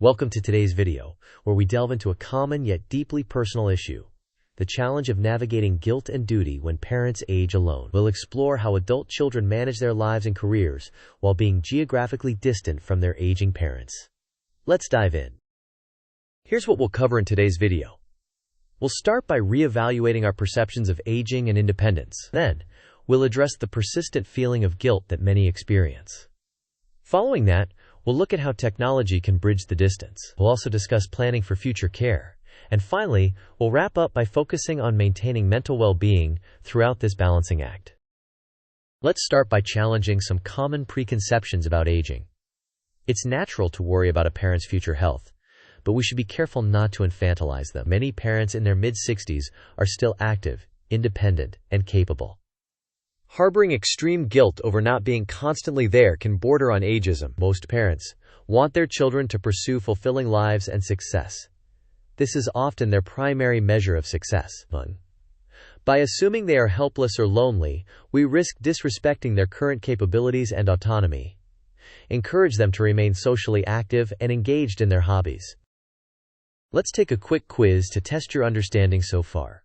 Welcome to today's video, where we delve into a common yet deeply personal issue: the challenge of navigating guilt and duty when parents age alone. We'll explore how adult children manage their lives and careers while being geographically distant from their aging parents. Let's dive in. Here's what we'll cover in today's video. We'll start by reevaluating our perceptions of aging and independence. Then, we'll address the persistent feeling of guilt that many experience. Following that, we'll look at how technology can bridge the distance. We'll also discuss planning for future care. And finally, we'll wrap up by focusing on maintaining mental well-being throughout this balancing act. Let's start by challenging some common preconceptions about aging. It's natural to worry about a parent's future health, but we should be careful not to infantilize them. Many parents in their mid-60s are still active, independent, and capable. Harboring extreme guilt over not being constantly there can border on ageism. Most parents want their children to pursue fulfilling lives and success. This is often their primary measure of success. By assuming they are helpless or lonely, we risk disrespecting their current capabilities and autonomy. Encourage them to remain socially active and engaged in their hobbies. Let's take a quick quiz to test your understanding so far.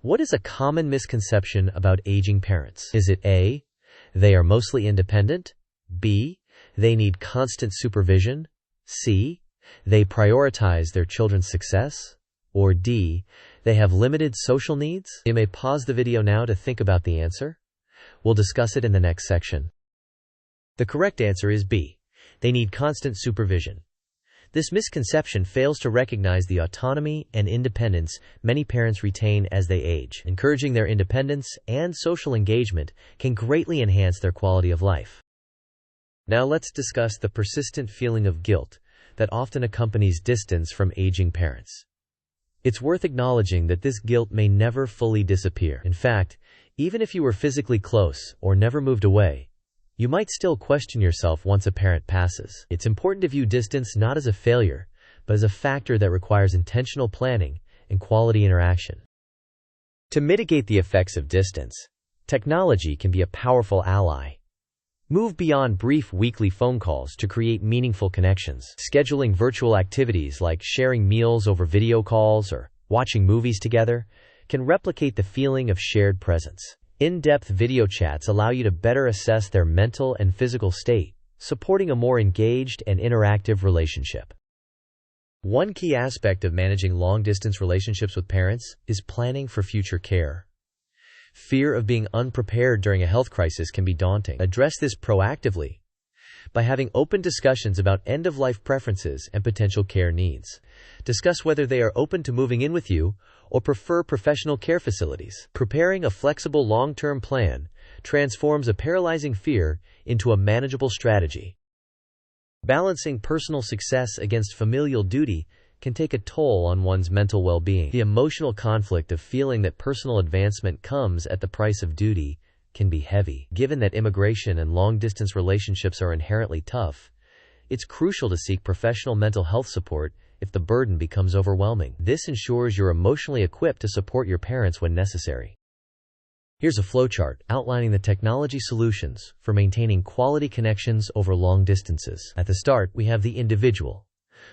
What is a common misconception about aging parents? Is it A, they are mostly independent? B, they need constant supervision? C, they prioritize their children's success? Or D, they have limited social needs? You may pause the video now to think about the answer. We'll discuss it in the next section. The correct answer is B, they need constant supervision. This misconception fails to recognize the autonomy and independence many parents retain as they age. Encouraging their independence and social engagement can greatly enhance their quality of life. Now let's discuss the persistent feeling of guilt that often accompanies distance from aging parents. It's worth acknowledging that this guilt may never fully disappear. In fact, even if you were physically close or never moved away, you might still question yourself once a parent passes. It's important to view distance not as a failure, but as a factor that requires intentional planning and quality interaction. To mitigate the effects of distance, technology can be a powerful ally. Move beyond brief weekly phone calls to create meaningful connections. Scheduling virtual activities like sharing meals over video calls or watching movies together can replicate the feeling of shared presence. In-depth video chats allow you to better assess their mental and physical state, supporting a more engaged and interactive relationship. One key aspect of managing long-distance relationships with parents is planning for future care. Fear of being unprepared during a health crisis can be daunting. Address this proactively by having open discussions about end-of-life preferences and potential care needs. Discuss whether they are open to moving in with you or prefer professional care facilities. Preparing a flexible long-term plan transforms a paralyzing fear into a manageable strategy. Balancing personal success against familial duty can take a toll on one's mental well-being. The emotional conflict of feeling that personal advancement comes at the price of duty can be heavy. Given that immigration and long-distance relationships are inherently tough, it's crucial to seek professional mental health support if the burden becomes overwhelming. This ensures you're emotionally equipped to support your parents when necessary. Here's a flowchart outlining the technology solutions for maintaining quality connections over long distances. At the start, we have the individual,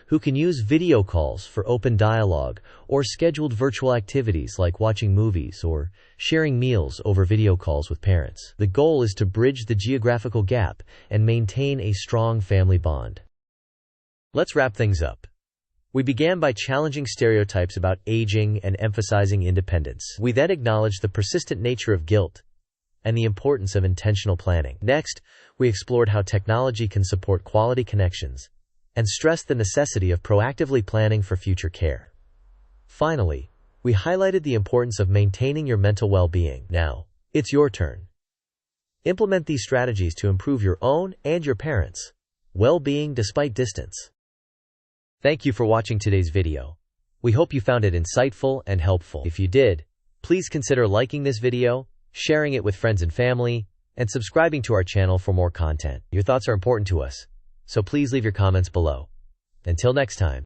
who can use video calls for open dialogue or scheduled virtual activities like watching movies or sharing meals over video calls with parents. The goal is to bridge the geographical gap and maintain a strong family bond. Let's wrap things up. We began by challenging stereotypes about aging and emphasizing independence. We then acknowledged the persistent nature of guilt and the importance of intentional planning. Next, we explored how technology can support quality connections and stressed the necessity of proactively planning for future care. Finally, we highlighted the importance of maintaining your mental well-being. Now, it's your turn. Implement these strategies to improve your own and your parents' well-being despite distance. Thank you for watching today's video. We hope you found it insightful and helpful. If you did, please consider liking this video, sharing it with friends and family, and subscribing to our channel for more content. Your thoughts are important to us, so please leave your comments below. Until next time.